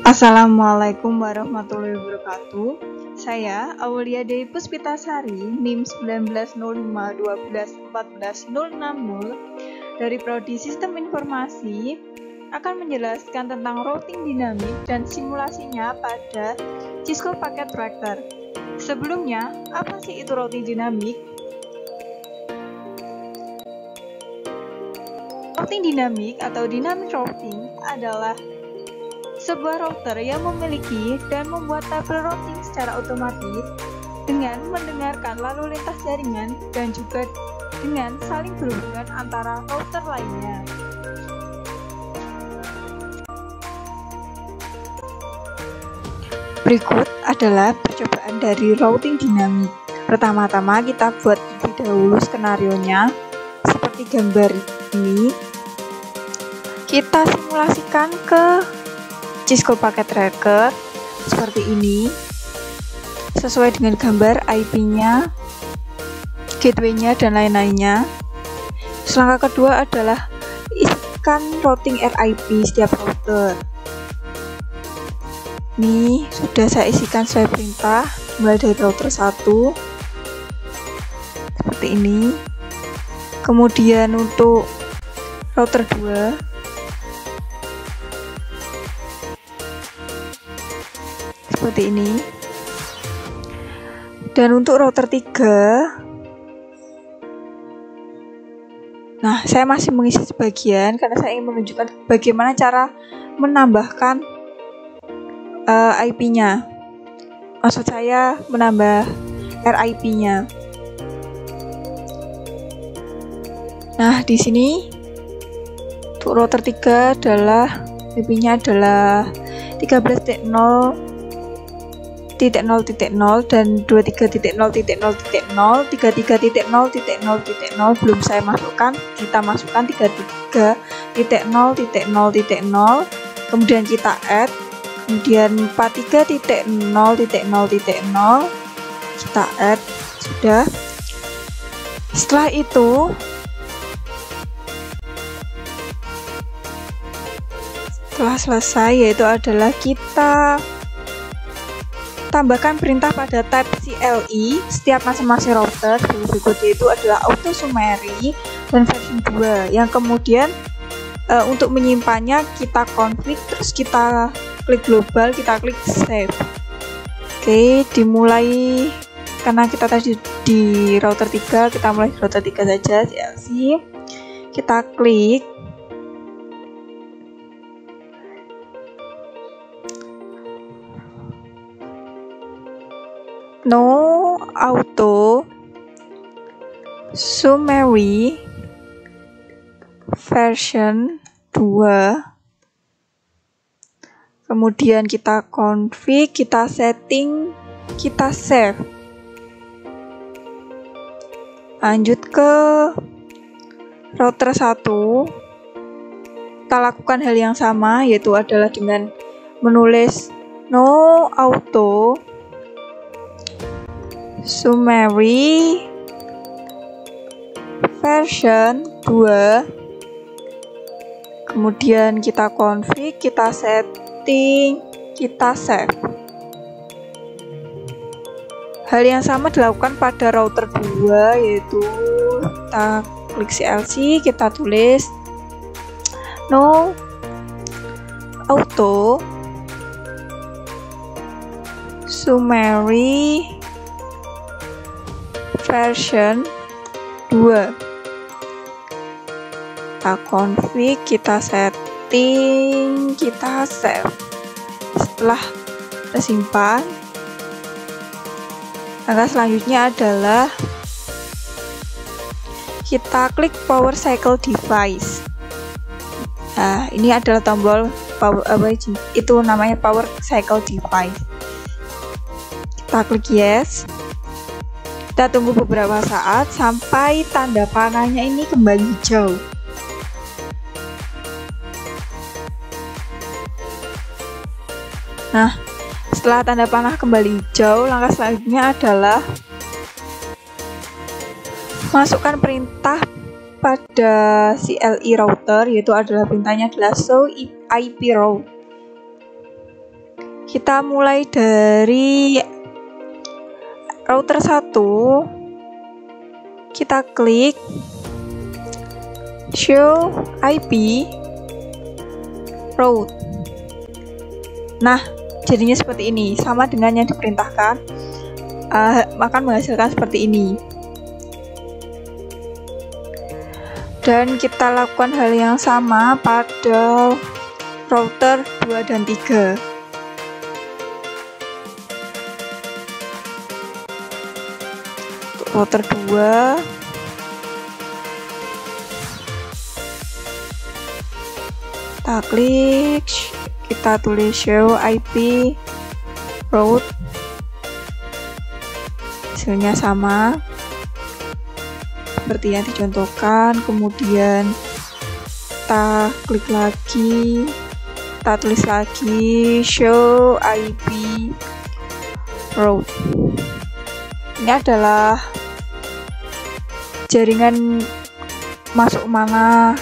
Assalamualaikum warahmatullahi wabarakatuh. Saya Aulia Dewi Puspitasari, NIM 190512141060 dari Prodi Sistem Informasi akan menjelaskan tentang routing dinamik dan simulasinya pada Cisco Packet Tracker. Sebelumnya, apa sih itu routing dinamik? Routing dinamik atau dynamic routing adalah sebuah router yang memiliki dan membuat tabel routing secara otomatis dengan mendengarkan lalu lintas jaringan dan juga dengan saling berhubungan antara router lainnya. Berikut adalah percobaan dari routing dinamik. Pertama-tama kita buat terlebih dahulu skenarionya seperti gambar ini. Kita simulasikan ke Cisco Packet Tracker seperti ini, sesuai dengan gambar IP-nya, gateway-nya, dan lain-lainnya. Langkah kedua adalah isikan routing RIP setiap router. Ini sudah saya isikan sesuai perintah, mulai dari router 1 seperti ini. Kemudian untuk router 2 seperti ini, dan untuk router 3, nah saya masih mengisi sebagian karena saya ingin menunjukkan bagaimana cara menambahkan IP-nya, maksud saya menambah RIP-nya. Nah di sini untuk router 3 adalah IP-nya adalah 13.0.0.0 dan 23.0.0.0, 33.0.0.0 belum saya masukkan. Kita masukkan 33.0.0.0, kemudian kita add, kemudian 43.0.0.0 kita add, sudah. Setelah itu setelah selesai, yaitu adalah kita tambahkan perintah pada type CLI setiap masing-masing router. Berikutnya itu adalah auto summary dan version 2, yang kemudian untuk menyimpannya kita config, terus kita klik global, kita klik save. Oke, dimulai karena kita tadi di router 3, kita mulai di router 3 saja, CLC. Kita klik no auto summary version 2, kemudian kita config, kita setting, kita save. Lanjut ke router 1, kita lakukan hal yang sama, yaitu adalah dengan menulis no auto summary version 2, kemudian kita config, kita setting, kita save. Hal yang sama dilakukan pada router 2, yaitu kita klik CLC, kita tulis no auto summary version 2, kita config, kita setting, kita save. Setelah tersimpan, langkah selanjutnya adalah kita klik power cycle device. Nah ini adalah tombol power, itu namanya power cycle device. Kita klik yes. Kita tunggu beberapa saat sampai tanda panahnya ini kembali hijau. Nah, setelah tanda panah kembali hijau, langkah selanjutnya adalah masukkan perintah pada CLI router, yaitu adalah perintahnya adalah show IP route. Kita mulai dari router 1, kita klik show IP route. Nah, jadinya seperti ini, sama dengan yang diperintahkan, akan menghasilkan seperti ini. Dan kita lakukan hal yang sama pada router 2 dan 3. Untuk router 2, kita klik, kita tulis show IP route, hasilnya sama seperti yang dicontohkan. Kemudian kita klik lagi, kita tulis lagi show IP route. Ini adalah jaringan masuk mana,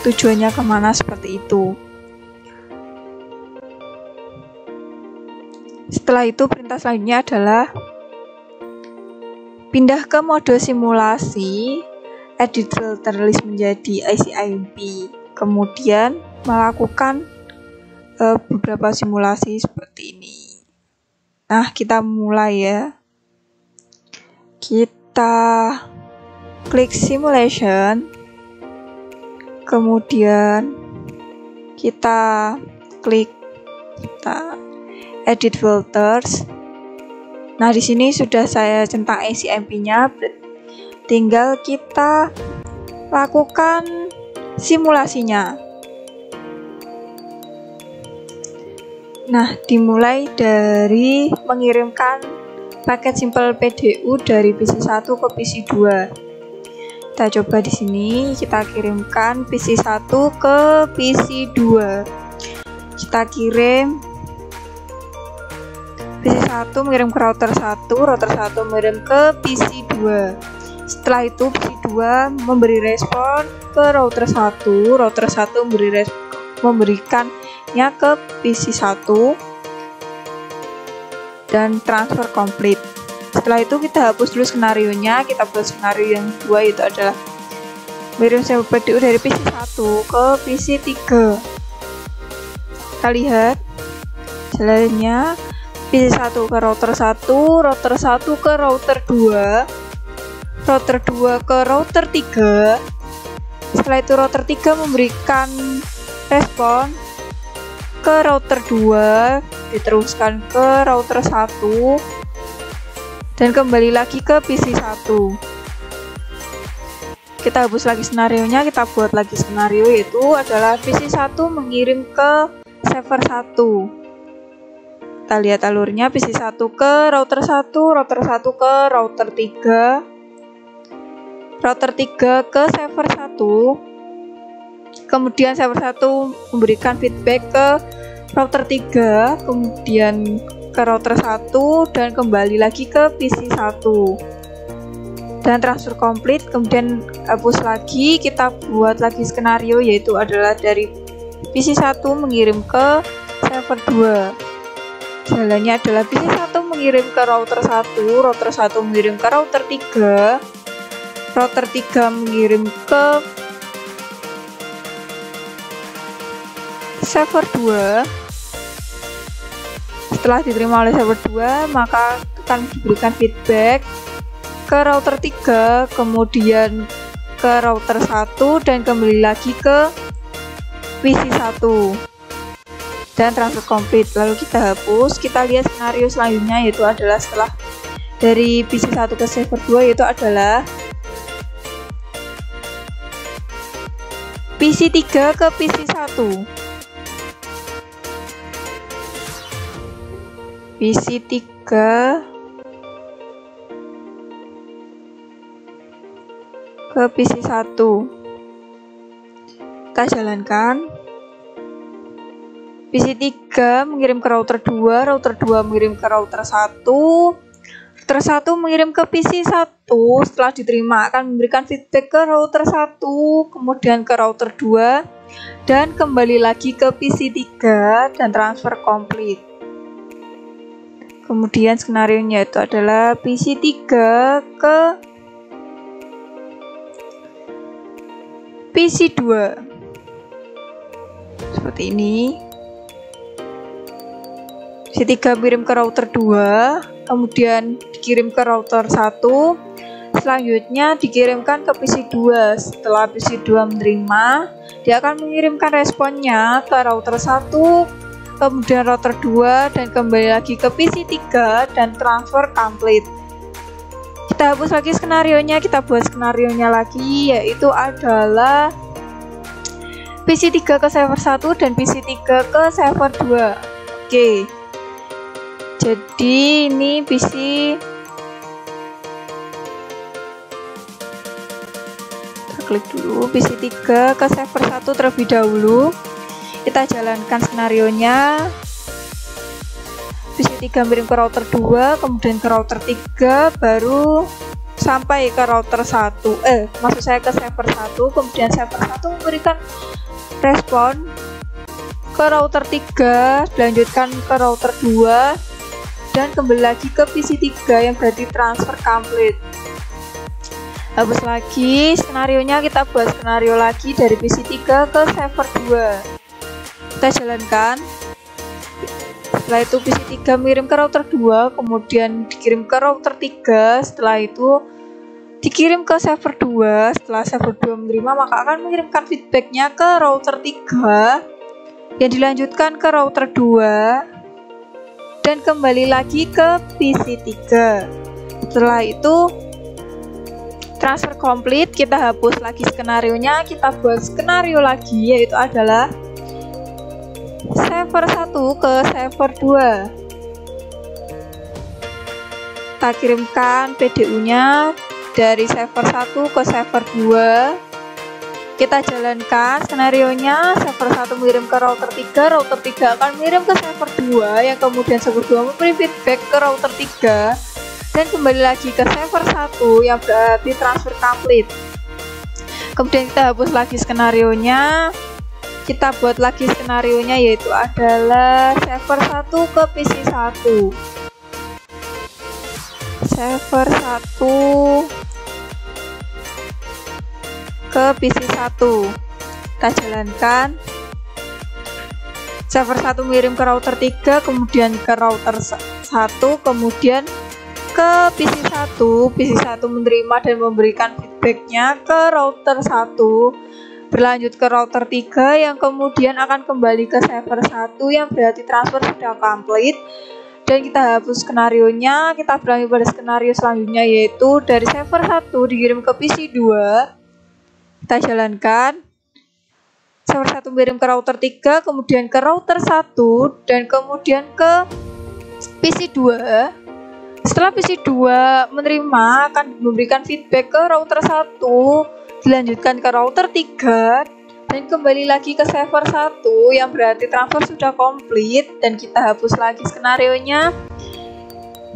tujuannya kemana, seperti itu. Setelah itu perintah selanjutnya adalah pindah ke mode simulasi, edit filter list menjadi ICIMP, kemudian melakukan beberapa simulasi seperti ini. Nah, kita mulai ya. Kita klik simulation, kemudian kita klik edit filters. Nah, di sini sudah saya centang ICIMP-nya, tinggal kita lakukan simulasinya. Nah, dimulai dari mengirimkan paket simple PDU dari PC1 ke PC2. Kita coba di sini, kita kirimkan PC1 ke PC2. Kita kirim PC1 mengirim ke router 1, router 1 mengirim ke PC2. Setelah itu PC2 memberi respon ke router 1, router 1 memberikannya ke PC1 dan transfer komplit. Setelah itu kita hapus dulu skenarionya, kita buat skenario yang kedua, yaitu adalah mengirim sampel PDU dari PC1 ke PC3. Kita lihat jalannya, PC1 ke router 1, router 1 ke router 2, router 2 ke router 3. Setelah itu router 3 memberikan respon ke router 2, diteruskan ke router 1, dan kembali lagi ke PC1. Kita hapus lagi skenarionya, kita buat lagi skenario, yaitu adalah PC1 mengirim ke server 1. Kita lihat alurnya, PC1 ke router 1, router 1 ke router 3, router 3 ke server 1, kemudian server 1 memberikan feedback ke router 3, kemudian ke router 1, dan kembali lagi ke PC1 dan transfer komplit. Kemudian hapus lagi, kita buat lagi skenario, yaitu adalah dari PC1 mengirim ke server 2. Jalannya adalah PC1 mengirim ke router 1, router 1 mengirim ke router 3, router 3 mengirim ke server 2. Setelah diterima oleh server 2, maka akan diberikan feedback ke router 3, kemudian ke router 1, dan kembali lagi ke PC1 dan transfer komplit. Lalu kita hapus, kita lihat skenario selanjutnya, yaitu adalah setelah dari PC1 ke server 2, yaitu adalah PC3 ke PC1, PC3 ke PC1. Kita jalankan. PC3 mengirim ke router 2, router 2 mengirim ke router 1, router 1 mengirim ke PC1. Setelah diterima akan memberikan feedback ke router 1, kemudian ke router 2, dan kembali lagi ke PC3 dan transfer komplit. Kemudian skenarionya itu adalah PC 3 ke PC 2 seperti ini. PC 3 kirim ke router 2, kemudian dikirim ke router 1, selanjutnya dikirimkan ke PC 2. Setelah PC 2 menerima, dia akan mengirimkan responnya ke router 1, kemudian router 2, dan kembali lagi ke PC 3 dan transfer complete. Kita hapus lagi skenarionya, kita buat skenarionya lagi, yaitu adalah PC 3 ke server 1 dan PC 3 ke server 2. Oke. Jadi ini PC kita klik dulu PC 3 ke server 1 terlebih dahulu. Kita jalankan skenarionya. PC 3 kirim ke router 2, kemudian ke router 3, baru sampai ke router 1. Maksud saya ke server 1, kemudian server 1 memberikan respon ke router 3, dilanjutkan ke router 2, dan kembali lagi ke PC 3 yang berarti transfer complete. Hapus lagi skenarionya, kita buat skenario lagi dari PC 3 ke server 2. Kita jalankan. Setelah itu PC 3 mengirim ke router 2, kemudian dikirim ke router 3, setelah itu dikirim ke server 2. Setelah server 2 menerima, maka akan mengirimkan feedbacknya ke router 3 yang dilanjutkan ke router 2 dan kembali lagi ke PC 3. Setelah itu transfer complete, kita hapus lagi skenarionya, kita buat skenario lagi, yaitu adalah server 1 ke server 2. Kita kirimkan PDU-nya dari server 1 ke server 2. Kita jalankan skenarionya, server 1 mengirim ke router 3, router 3 akan mengirim ke server 2, yang kemudian server 2 memberi feedback ke router 3 dan kembali lagi ke server 1 yang berarti transfer complete. Kemudian kita hapus lagi skenarionya, kita buat lagi skenarionya, yaitu adalah server 1 ke PC 1. Server 1 ke PC 1. Kita jalankan. Server 1 mengirim ke router 3, kemudian ke router 1, kemudian ke PC 1. PC 1 menerima dan memberikan feedbacknya ke router 1, berlanjut ke router 3 yang kemudian akan kembali ke server 1 yang berarti transfer sudah complete. Dan kita hapus skenarionya, kita berlanjut pada skenario selanjutnya, yaitu dari server 1 dikirim ke PC 2. Kita jalankan. Server 1 mengirim ke router 3, kemudian ke router 1, dan kemudian ke PC 2. Setelah PC 2 menerima, akan memberikan feedback ke router 1, dilanjutkan ke router 3, dan kembali lagi ke server 1 yang berarti transfer sudah komplit. Dan kita hapus lagi skenarionya,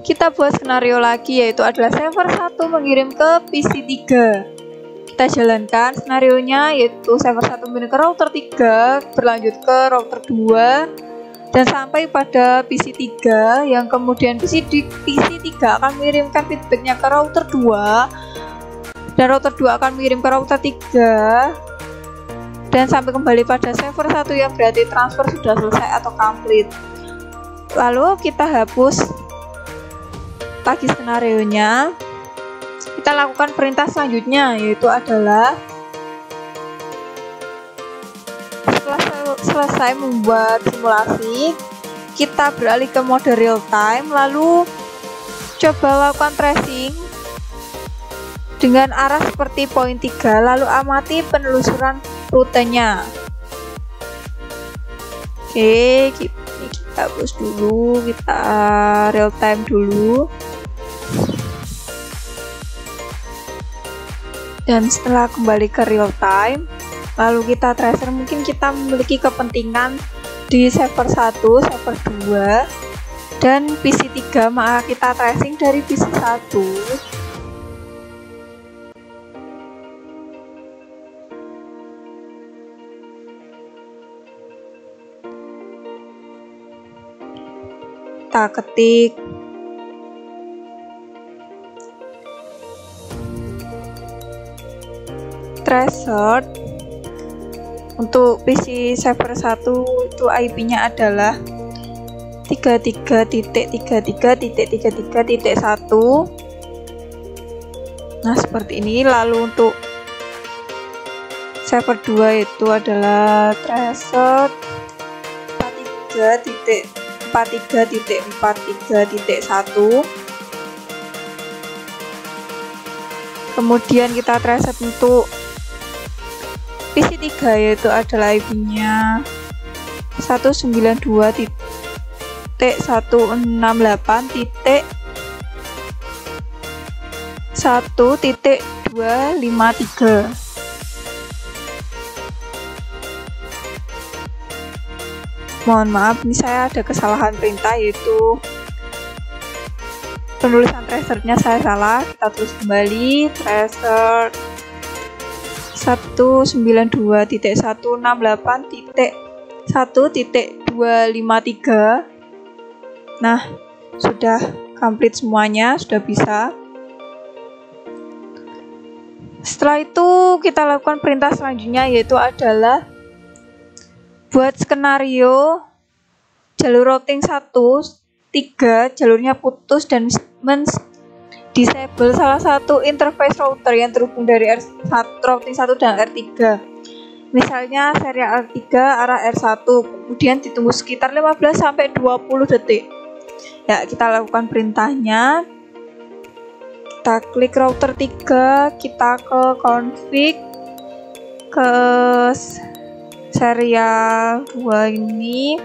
kita buat skenario lagi, yaitu adalah server 1 mengirim ke PC 3. Kita jalankan skenarionya, yaitu server 1 mengirim ke router 3, berlanjut ke router 2, dan sampai pada PC 3 yang kemudian PC 3 akan mengirimkan feedbacknya ke router 2, dan router 2 akan mengirim ke router 3, dan sampai kembali pada server 1 yang berarti transfer sudah selesai atau complete. Lalu kita hapus lagi skenarionya, kita lakukan perintah selanjutnya, yaitu adalah setelah selesai membuat simulasi, kita beralih ke mode real time, lalu coba lakukan tracing dengan arah seperti poin 3, lalu amati penelusuran rutenya. Oke, kita hapus dulu, kita real time dulu. Dan setelah kembali ke real time, lalu kita tracer, mungkin kita memiliki kepentingan di server 1, server 2, dan PC 3, maka kita tracing dari PC 1. Kita ketik tracer untuk PC server 1 itu IP-nya adalah 33.33.33.1. Nah, seperti ini. Lalu untuk server 2 itu adalah tracer 43.43.43.1. Kemudian kita tracer untuk PC 3 yaitu adalah IP-nya 192.168.1.253. Mohon maaf, ini saya ada kesalahan perintah, yaitu penulisan tracernya saya salah. Kita tulis kembali tracer 192.168.1.253. Nah, sudah complete semuanya, sudah bisa. Setelah itu kita lakukan perintah selanjutnya, yaitu adalah buat skenario jalur routing 1/3 jalurnya putus dan disable salah satu interface router yang terhubung dari routing 1 dan R3. Misalnya serial R3 arah R1, kemudian ditunggu sekitar 15-20 detik. Ya, kita lakukan perintahnya. Kita klik router 3, kita ke config, ke serial 2 ini.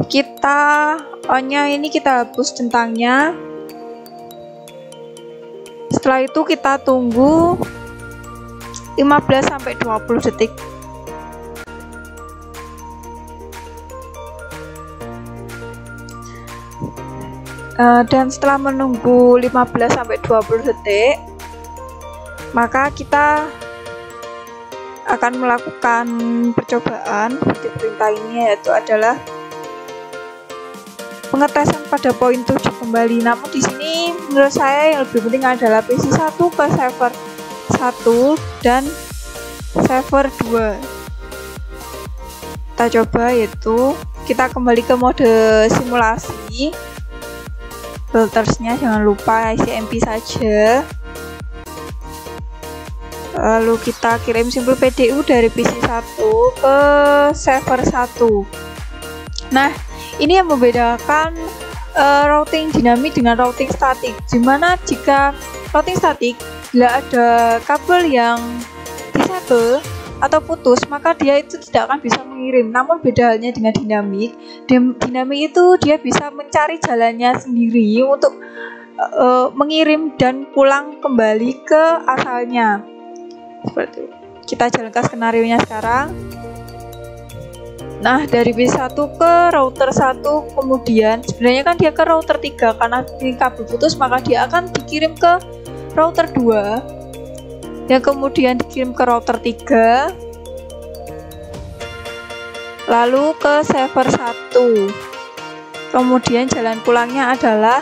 Kita on-nya ini kita hapus centangnya. Setelah itu kita tunggu 15-20 detik. Dan setelah menunggu 15-20 detik, maka kita akan melakukan percobaan seperti perintah ini, yaitu adalah pengetesan pada poin 7 kembali. Namun di sini menurut saya yang lebih penting adalah PC 1 ke server 1 dan server 2. Kita coba, yaitu kita kembali ke mode simulasi. Filtersnya jangan lupa ICMP saja. Lalu kita kirim simpel PDU dari PC 1 ke server 1. Nah, ini yang membedakan routing dinamik dengan routing statik. Dimana jika routing statik, bila ada kabel yang disable atau putus, maka dia itu tidak akan bisa mengirim. Namun beda halnya dengan dinamik. Dinamik itu dia bisa mencari jalannya sendiri untuk mengirim dan pulang kembali ke asalnya. Seperti itu. Kita jalankan skenario-nya sekarang. Nah, dari PC1 ke router 1, kemudian sebenarnya kan dia ke router 3, karena ini kabel putus maka dia akan dikirim ke router 2, yang kemudian dikirim ke router 3, lalu ke server 1. Kemudian jalan pulangnya adalah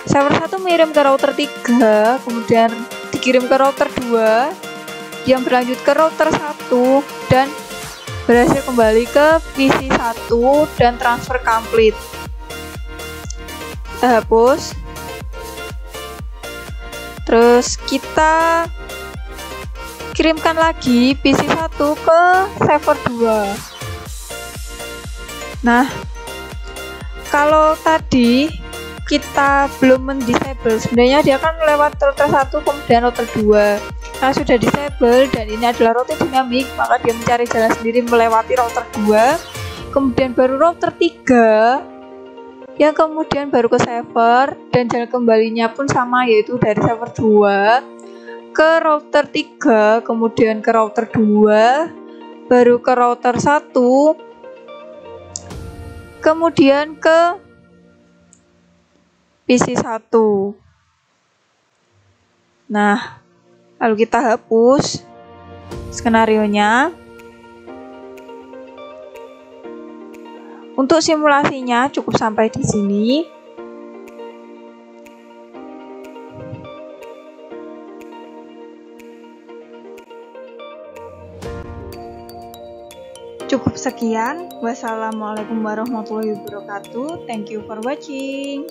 server 1 mengirim ke router 3, kemudian dikirim ke router 2, yang berlanjut ke router 1 dan berhasil kembali ke PC 1 dan transfer complete. Kita hapus. Terus kita kirimkan lagi PC 1 ke server 2. Nah, kalau tadi kita belum mendisable, sebenarnya dia akan lewat router 1 kemudian router 2. Nah, sudah disable dan ini adalah routing dinamik, maka dia mencari jalan sendiri melewati router 2, kemudian baru router 3, yang kemudian baru ke server, dan jalan kembalinya pun sama, yaitu dari server 2 ke router 3, kemudian ke router 2, baru ke router 1, kemudian ke PC 1. Nah, lalu kita hapus skenarionya. Untuk simulasinya cukup sampai di sini. Cukup sekian. Wassalamualaikum warahmatullahi wabarakatuh. Thank you for watching.